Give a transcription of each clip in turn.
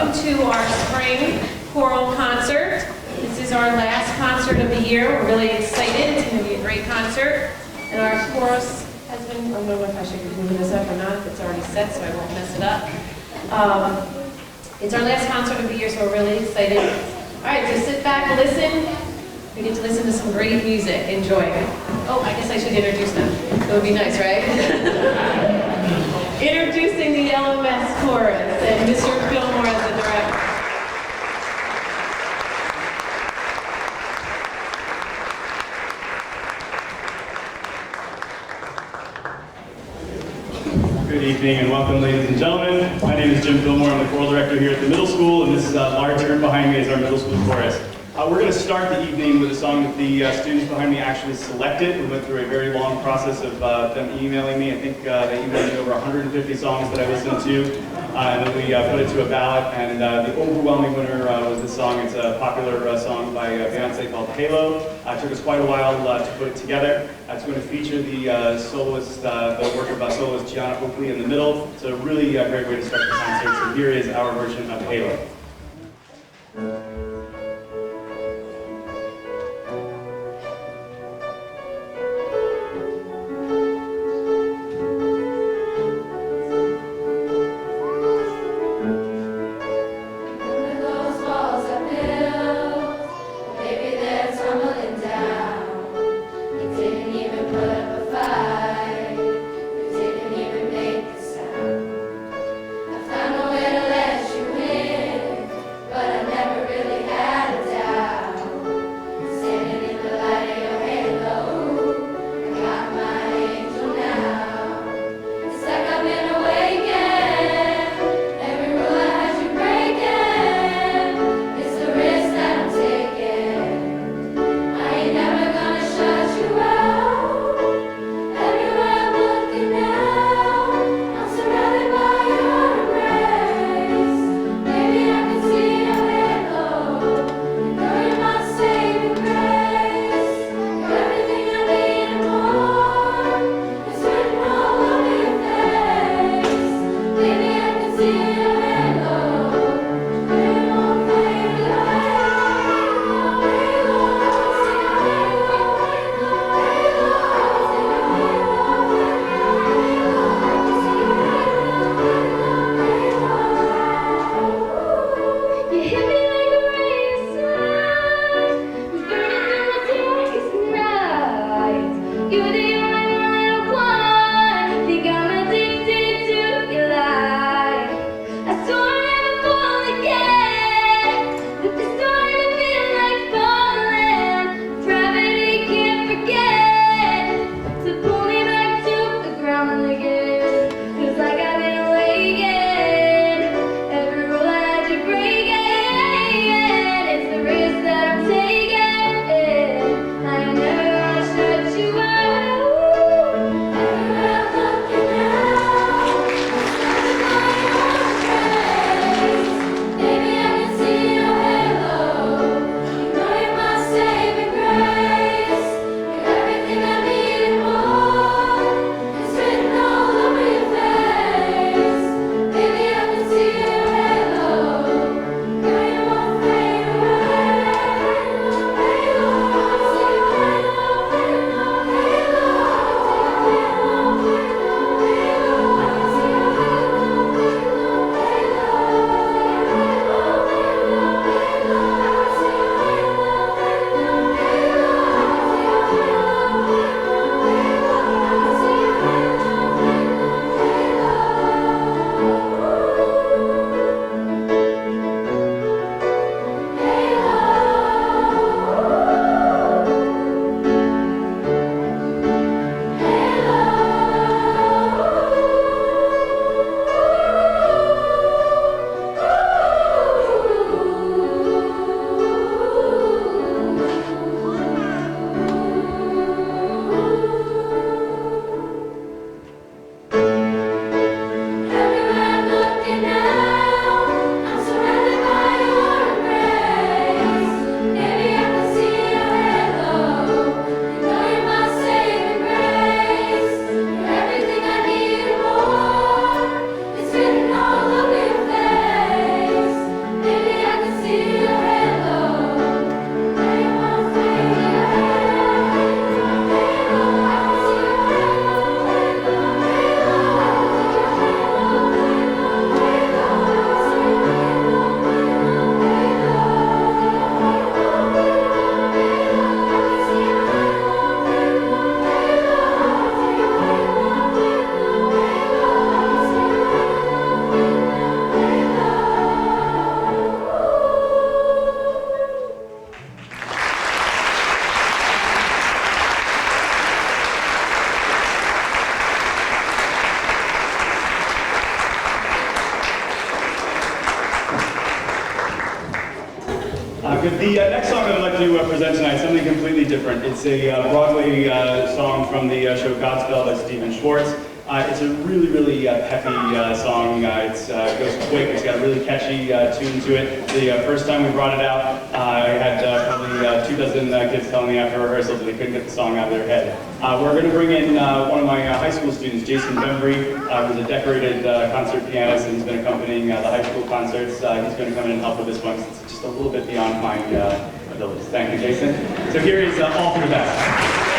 welcome to our spring choral concert. This is our last concert of the year. We're really excited. It's going to be a great concert. And our chorus has been, I don't know if I should move this up or not, if it's already set, so I won't mess it up. It's our last concert of the year, so we're really excited. All right, so sit back, listen. We get to listen to some great music. Enjoy. Oh, I guess I should introduce them. That would be nice, right? Introducing the LMS chorus and Mr. Fillmore as the director. Good evening and welcome, ladies and gentlemen. My name is Jim Fillmore. I'm the choral director here at the middle school, and this is Laura Turn behind me as our middle school chorus. We're going to start the evening with a song that the students behind me actually selected. We went through a very long process of them emailing me. I think they emailed me over 150 songs that I listened to, and then we put it to a ballot, and the overwhelming winner was this song. It's a popular song by Beyonce called Halo. It took us quite a while to put it together. It's going to feature the soloist, the work of soloist Gianna Oakley in the middle. It's a really great way to start the concert. So here is our version of Halo. Let you in. good. The next song I'd like to present tonight is something completely different. It's a Broadway song from the show Godspell by Stephen Schwartz. It's a really, really peppy song. It goes quick. It's got a really catchy tune to it. The first time we brought it out, I had probably 24 kids telling me after rehearsal that they couldn't get the song out of their head. We're going to bring in one of my high school students, Jason Bembry, who's a decorated concert pianist, and he's been accompanying the high school concerts. He's going to come in and help with this one. It's just a little bit beyond my abilities. Thank you, Jason. So here is All for the Best.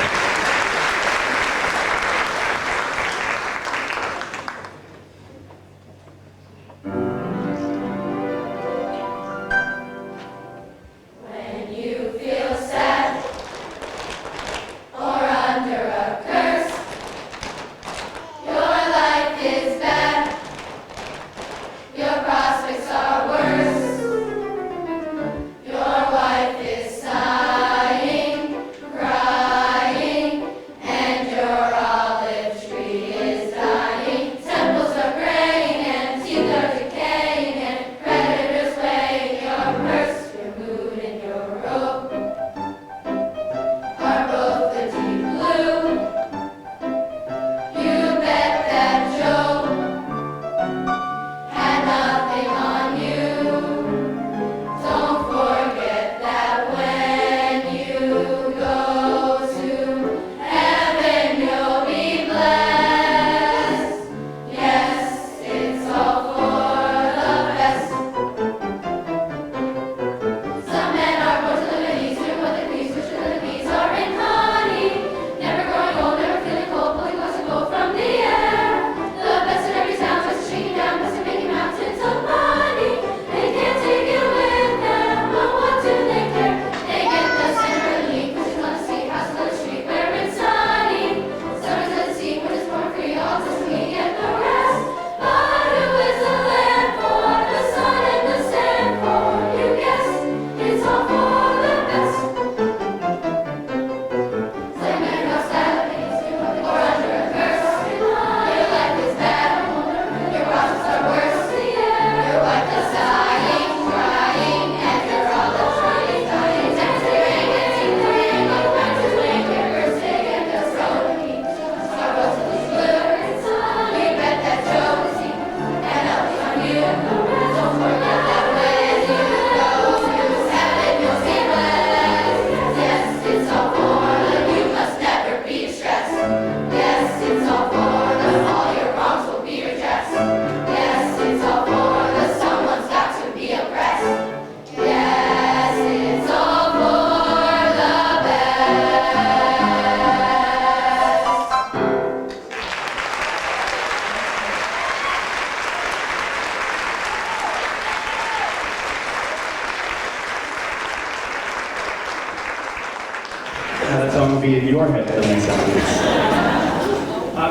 That song will be in your head for the next several weeks.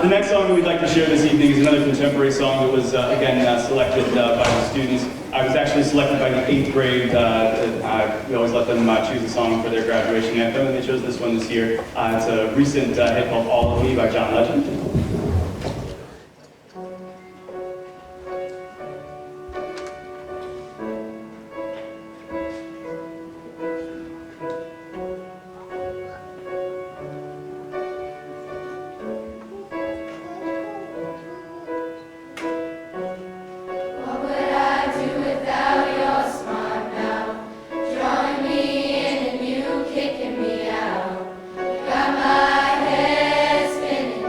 The next song that we'd like to share this evening is another contemporary song that was, again, selected by the students. I was actually selected by the 8th grade. We always let them choose a song for their graduation anthem, and they chose this one this year. It's a recent hit called All of Me by John Legend. Kicking me out, got my head spinning.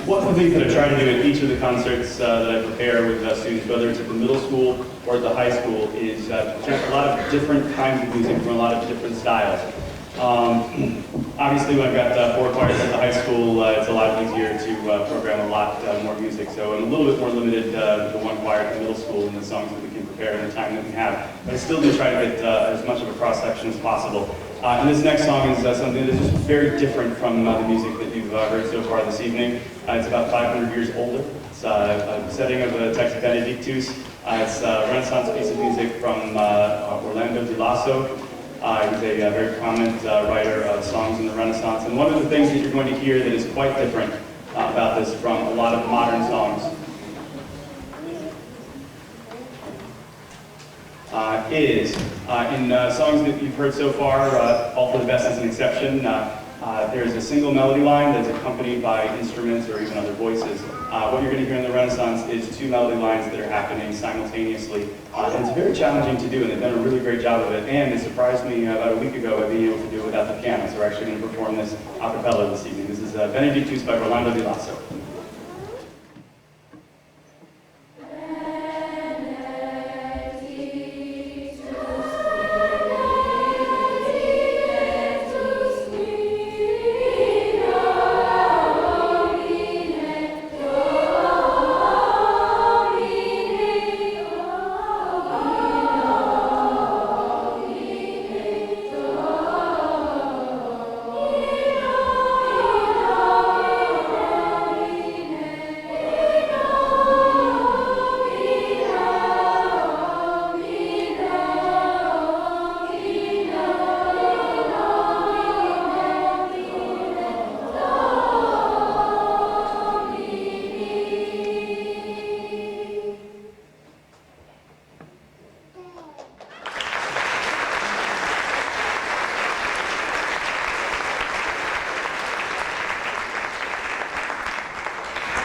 One of the things that I try to do at each of the concerts that I prepare with students, whether it's at the middle school or at the high school, is present a lot of different kinds of music from a lot of different styles. Obviously, when I've got 4 choirs at the high school, it's a lot easier to program a lot more music. So I'm a little bit more limited with the 1 choir at the middle school and the songs that we can prepare in the time that we have. But I still do try to get as much of a cross-section as possible. And this next song is something that is just very different from the music that you've heard so far this evening. It's about 500 years older. It's a setting of a text Benedictus. It's a Renaissance piece of music from Orlando di Lasso. He was a very prominent writer of songs in the Renaissance. And one of the things that you're going to hear that is quite different about this from a lot of modern songs is in songs that you've heard so far, All for the Best is an exception. There's a single melody line that's accompanied by instruments or even other voices. What you're going to hear in the Renaissance is 2 melody lines that are happening simultaneously. And it's very challenging to do, and they've done a really great job of it. And it surprised me about a week ago by being able to do it without the piano. So we're actually going to perform this a cappella this evening. This is Benedictus by Orlando di Lasso.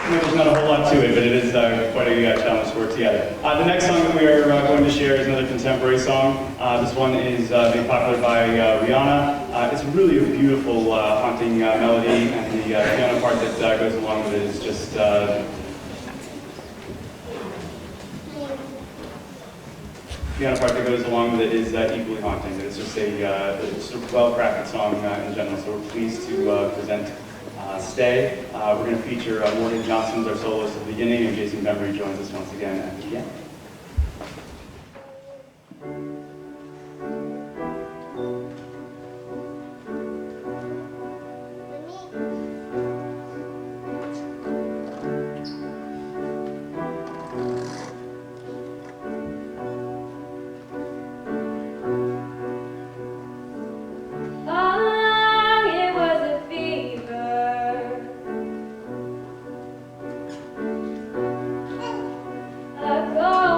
There's not a whole lot to it, but it is quite a challenge to work together. The next song that we are going to share is another contemporary song. This one is made popular by Rihanna. It's really a beautiful, haunting melody, and the piano part that goes along with it is just piano part that goes along with it is equally haunting. It's just a well-crafted song in general, so we're pleased to present Stay. We're going to feature Morgan Johnson as our soloist at the beginning, and Jason Bembry joins us once again at the end. Go!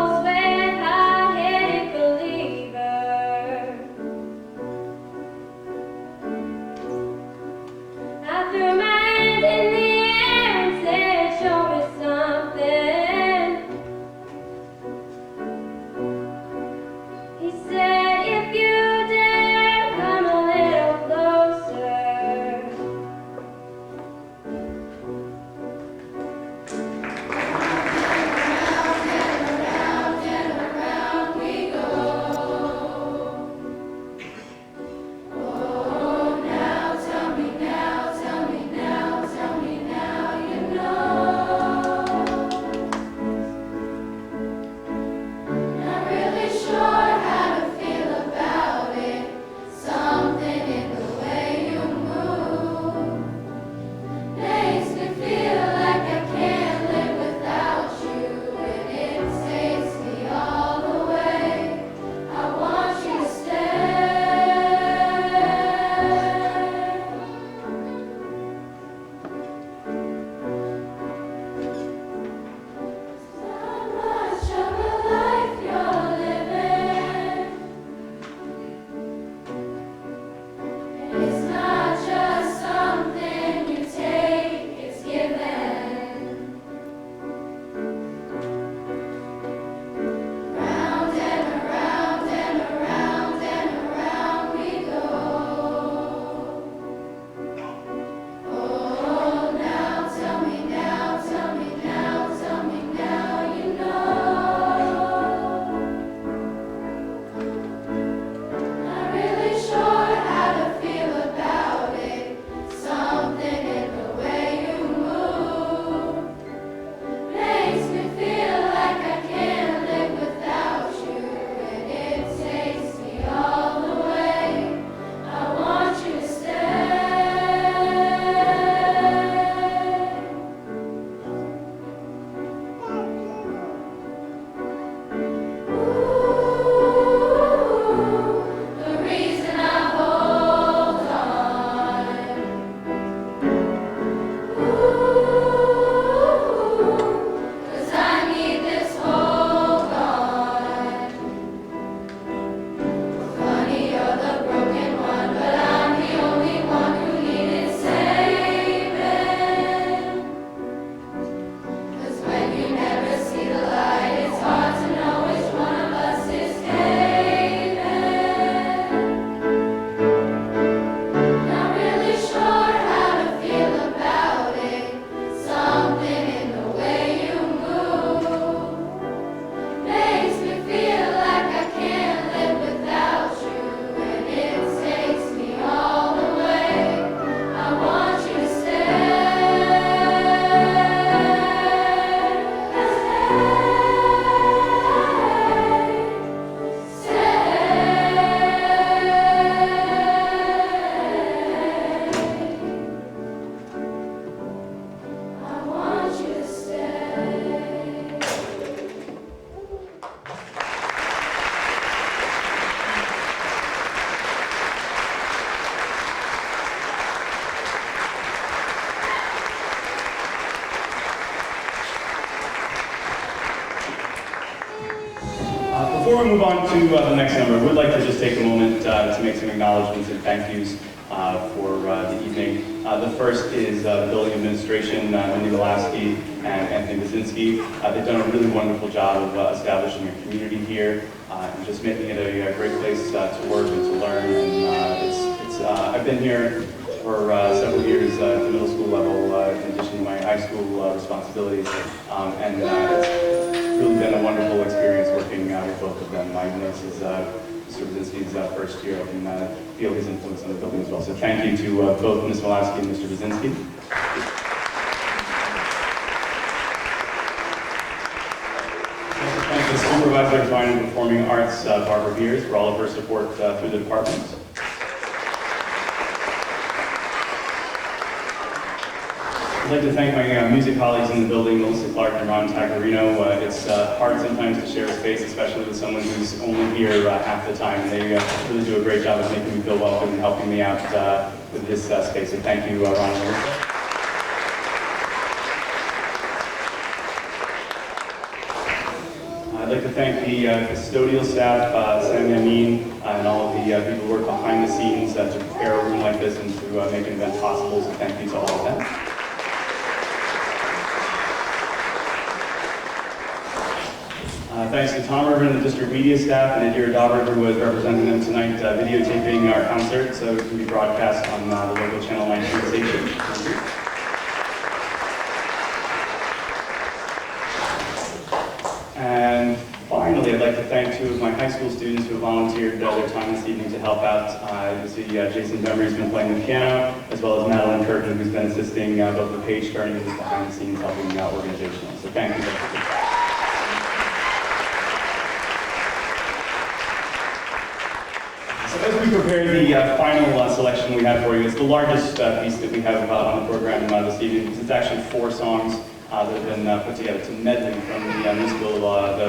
Before we move on to the next number, I would like to just take a moment to make some acknowledgments and thank yous for the evening. The first is the building administration, Mindy Lasky and Anthony Basinski. They've done a really wonderful job of establishing a community here and just making it a great place to work and to learn. And I've been here for several years at the middle school level, in addition to my high school responsibilities, and it's really been a wonderful experience working with both of them. Even though this is Mr. Basinski's first year, I can feel his influence on the building as well. So thank you to both Ms. Malasky and Mr. Basinski. Thank the Supervisor of Fine and Performing Arts, Barbara Beers, for all of her support through the department. I'd like to thank my music colleagues in the building, Melissa Clark and Ron Tagarino. It's hard sometimes to share a space, especially with someone who's only here half the time. And they really do a great job of making me feel welcome and helping me out with this space. So thank you, Ron and Melissa. I'd like to thank the custodial staff, Sam Yamin, and all of the people who work behind the scenes to prepare a room like this and to make an event possible. So thank you to all of them. Thanks to Tom River and the district media staff and Adira Dauber, who was representing them tonight, videotaping our concert so it can be broadcast on the local Channel 19 station. Thank you. And finally, I'd like to thank two of my high school students who volunteered their time this evening to help out. You see Jason Bemry, who's been playing the piano, as well as Madeline Curtin, who's been assisting both the page turning and behind the scenes helping organizationally. So thank you. As we prepare the final selection we have for you, it's the largest piece that we have on the program this evening, because it's actually 4 songs that have been put together. It's a medley from the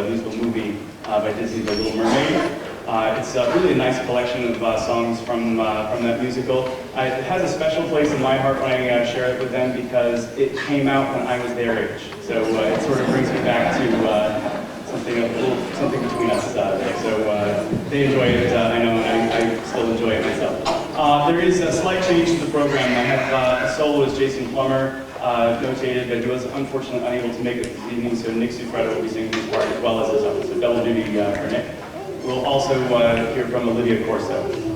musical movie by Disney's The Little Mermaid. It's really a nice collection of songs from that musical. It has a special place in my heart when I share it with them because it came out when I was their age. So it sort of brings me back to something between us there. So they enjoy it, I know, and I still enjoy it myself. There is a slight change to the program. I have a soloist, Jason Plummer, notated, but he was unfortunately unable to make it this evening, so Nick Sufredo will be singing his part as well as his own. So double duty for Nick. We'll also hear from Olivia Corso.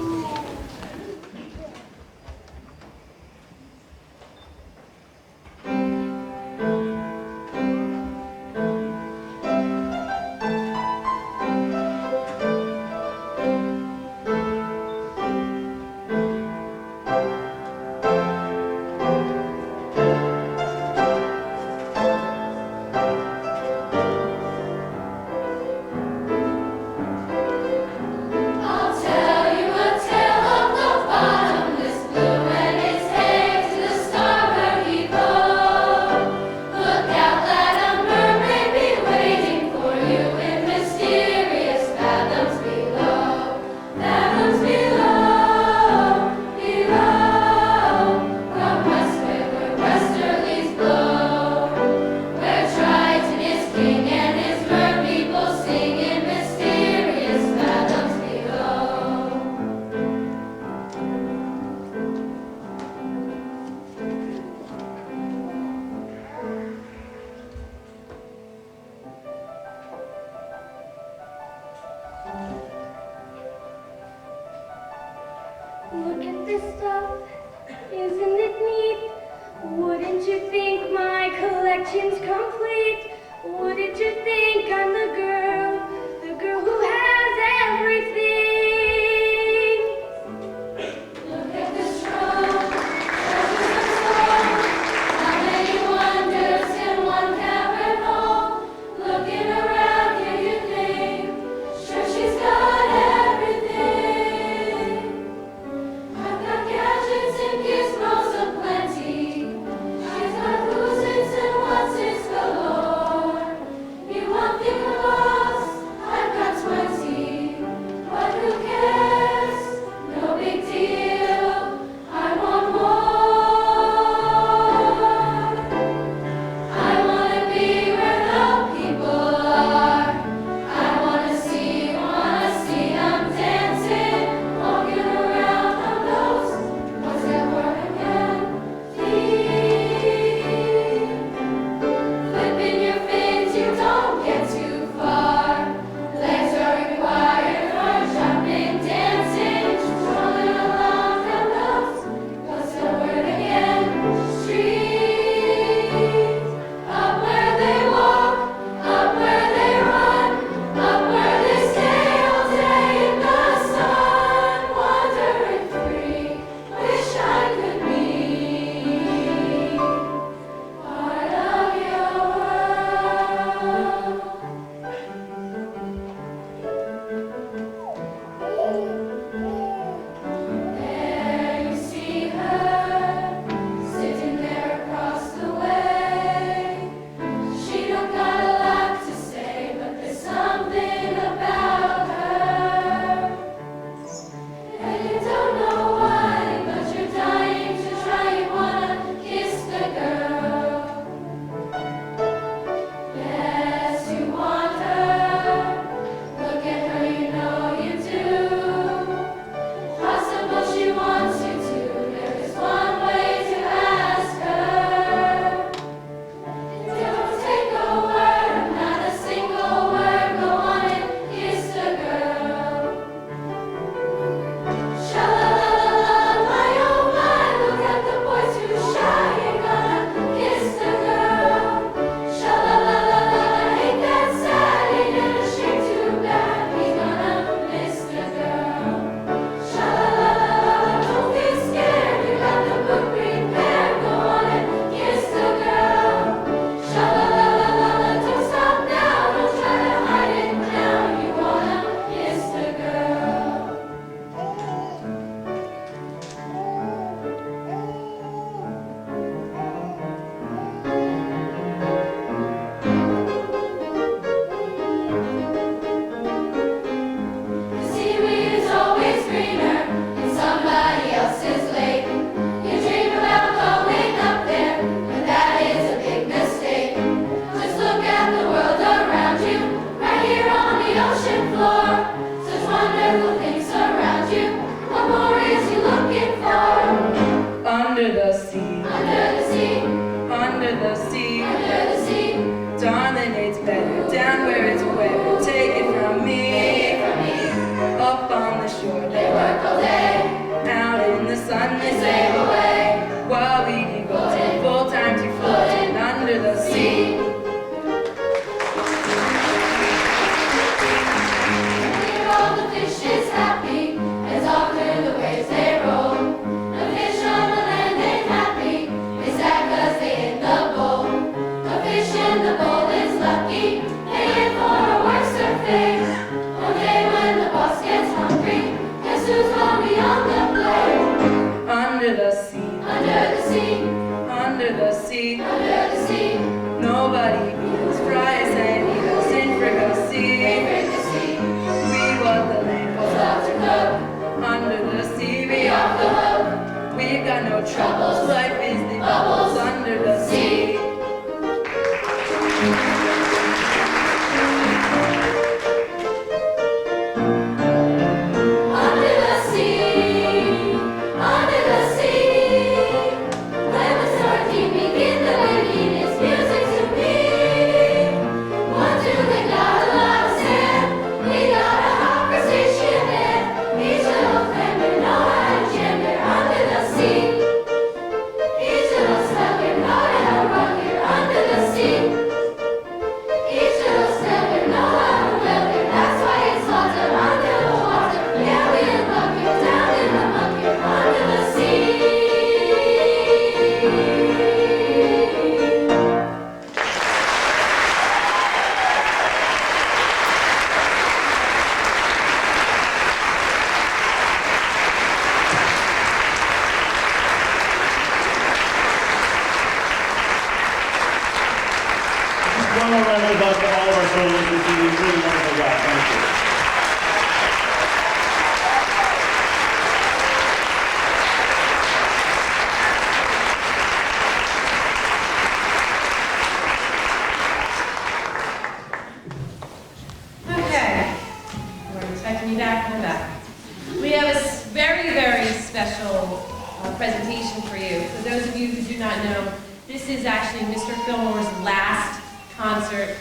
Look at this stuff, isn't it neat? Wouldn't you think my collection's complete? Wouldn't you think I'm the girl who has everything? Look at this room, treasures untold. How many wonders in one cavern hold? Looking around here you think, sure she's got everything. I've got gadgets and gizmos aplenty. She's got who's-its and what's-its galore. You won't think of all when the bowl is lucky, paying for a worse fate. One day when the boss gets hungry, guess who's gonna be on the plate? Under the sea, Under the sea, under the sea, under the sea, nobody eats fries and eats in fricassee. they break the sea, We want the land goes out to cook, under the sea. be off the hook, We've got no troubles. Life is the bubbles under the sea. under the sea, under the sea. When the sardine begin the wind is music to me. One, two, they got a lot of sand. We got a conversation and each little family know how to jam. They're under the sea. Each little step you know how to run. You're under the sea. Each little step you know how to will. That's why it's lots of under the water. Yeah, we love you down in the muck. You're under the sea. Just one more round of applause for all of our soloists this evening. Really wonderful job. Thank you. Okay, we're expecting you back in the back. We have a very, very special presentation for you. For those of you who do not know, this is actually Mr. Fillmore's last concert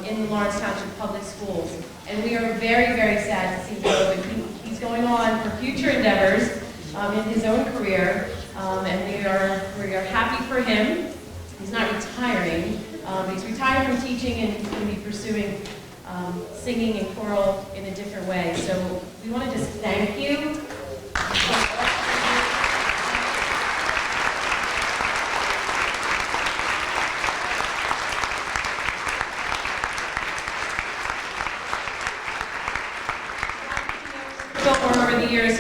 in the Lawrence Township Public Schools. And we are very, very sad to see him go, but he's going on for future endeavors in his own career. And we are happy for him. He's not retiring. He's retired from teaching and he's going to be pursuing singing and choral in a different way. So we want to just thank you. Over the years,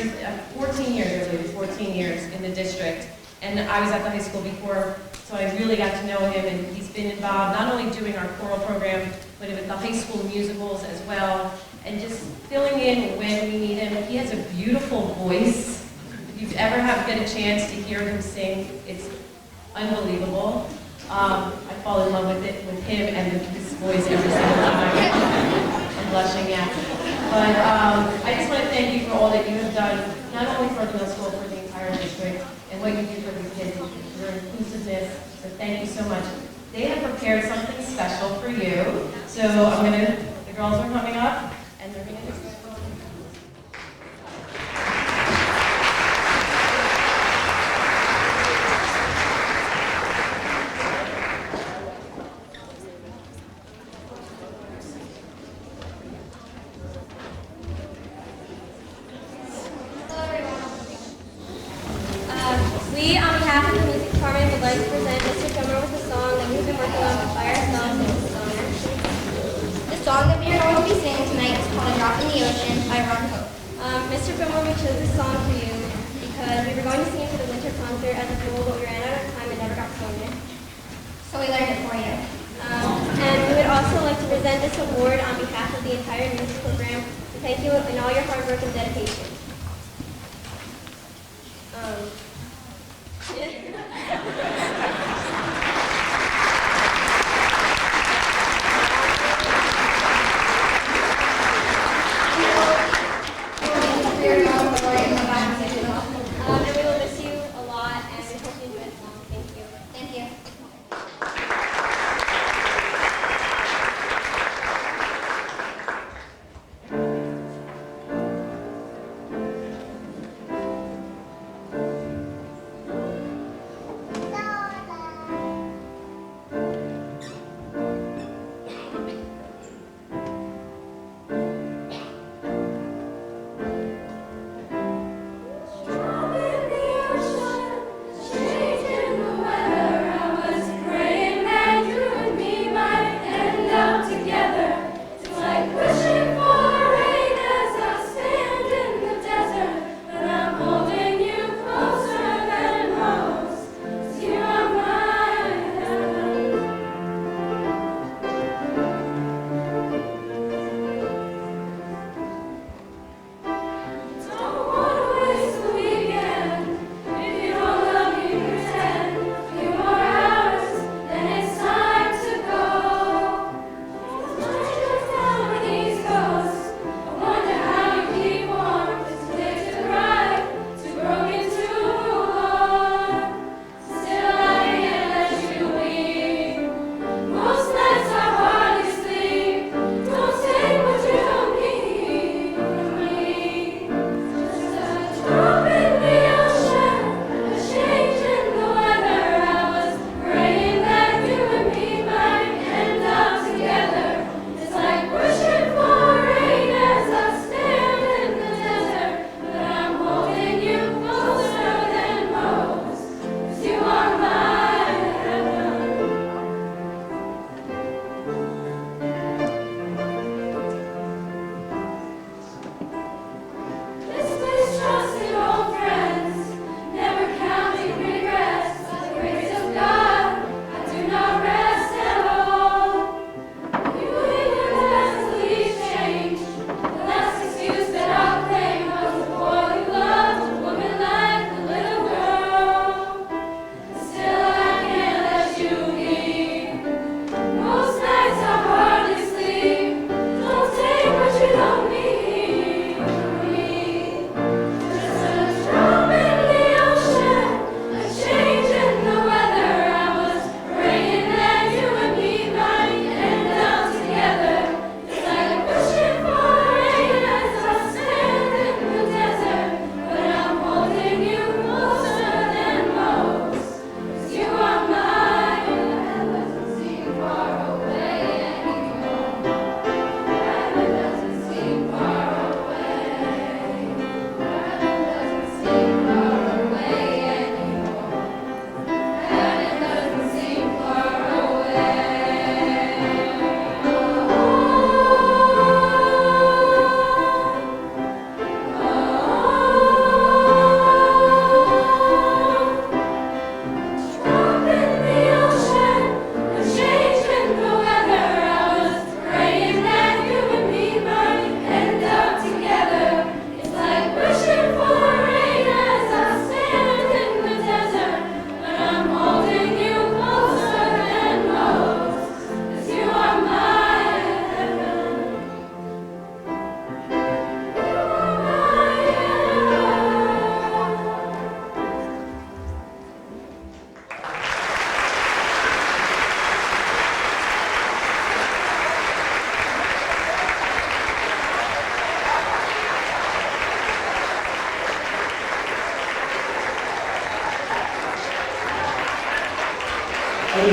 14 years, I believe, 14 years in the district. And I was at the high school before, so I really got to know him, and he's been involved not only doing our choral program, but with the high school musicals as well, and just filling in when we need him. He has a beautiful voice. If you've ever get a chance to hear him sing, it's unbelievable. I fall in love with him and with his voice every single time. I'm blushing, yeah. But I just want to thank you for all that you have done, not only for the middle school, for the entire district, and what you do for these kids, your inclusiveness. So thank you so much. They have prepared something special for you. So the girls are coming up, and they're going to We, on behalf of the music department, would like to present Mr. Fillmore with a song that we've been working on by ourselves and his honor. The song that we are going to be singing tonight is called A Drop in the Ocean by Ron Hope. Mr. Fillmore, we chose this song for you because we were going to sing it for the winter concert as a rule, but we ran out of time and never got to sing it. So we learned it for you. And we would also like to present this award on behalf of the entire music program to thank you in all your hard work and dedication. And we will miss you a lot, and we hope you enjoy the song. Thank you. Thank you.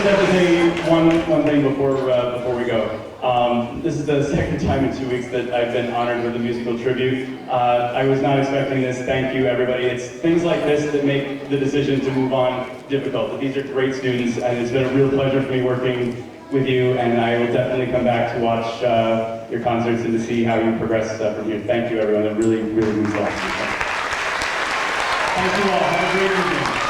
have to say one thing before we go. This is the second time in 2 weeks that I've been honored with a musical tribute. I was not expecting this. Thank you, everybody. It's things like this that make the decision to move on difficult. These are great students, and it's been a real pleasure for me working with you, and I will definitely come back to watch your concerts and to see how you progress from here. Thank you, everyone. It really, really means a lot. Thank you all. Have a great evening.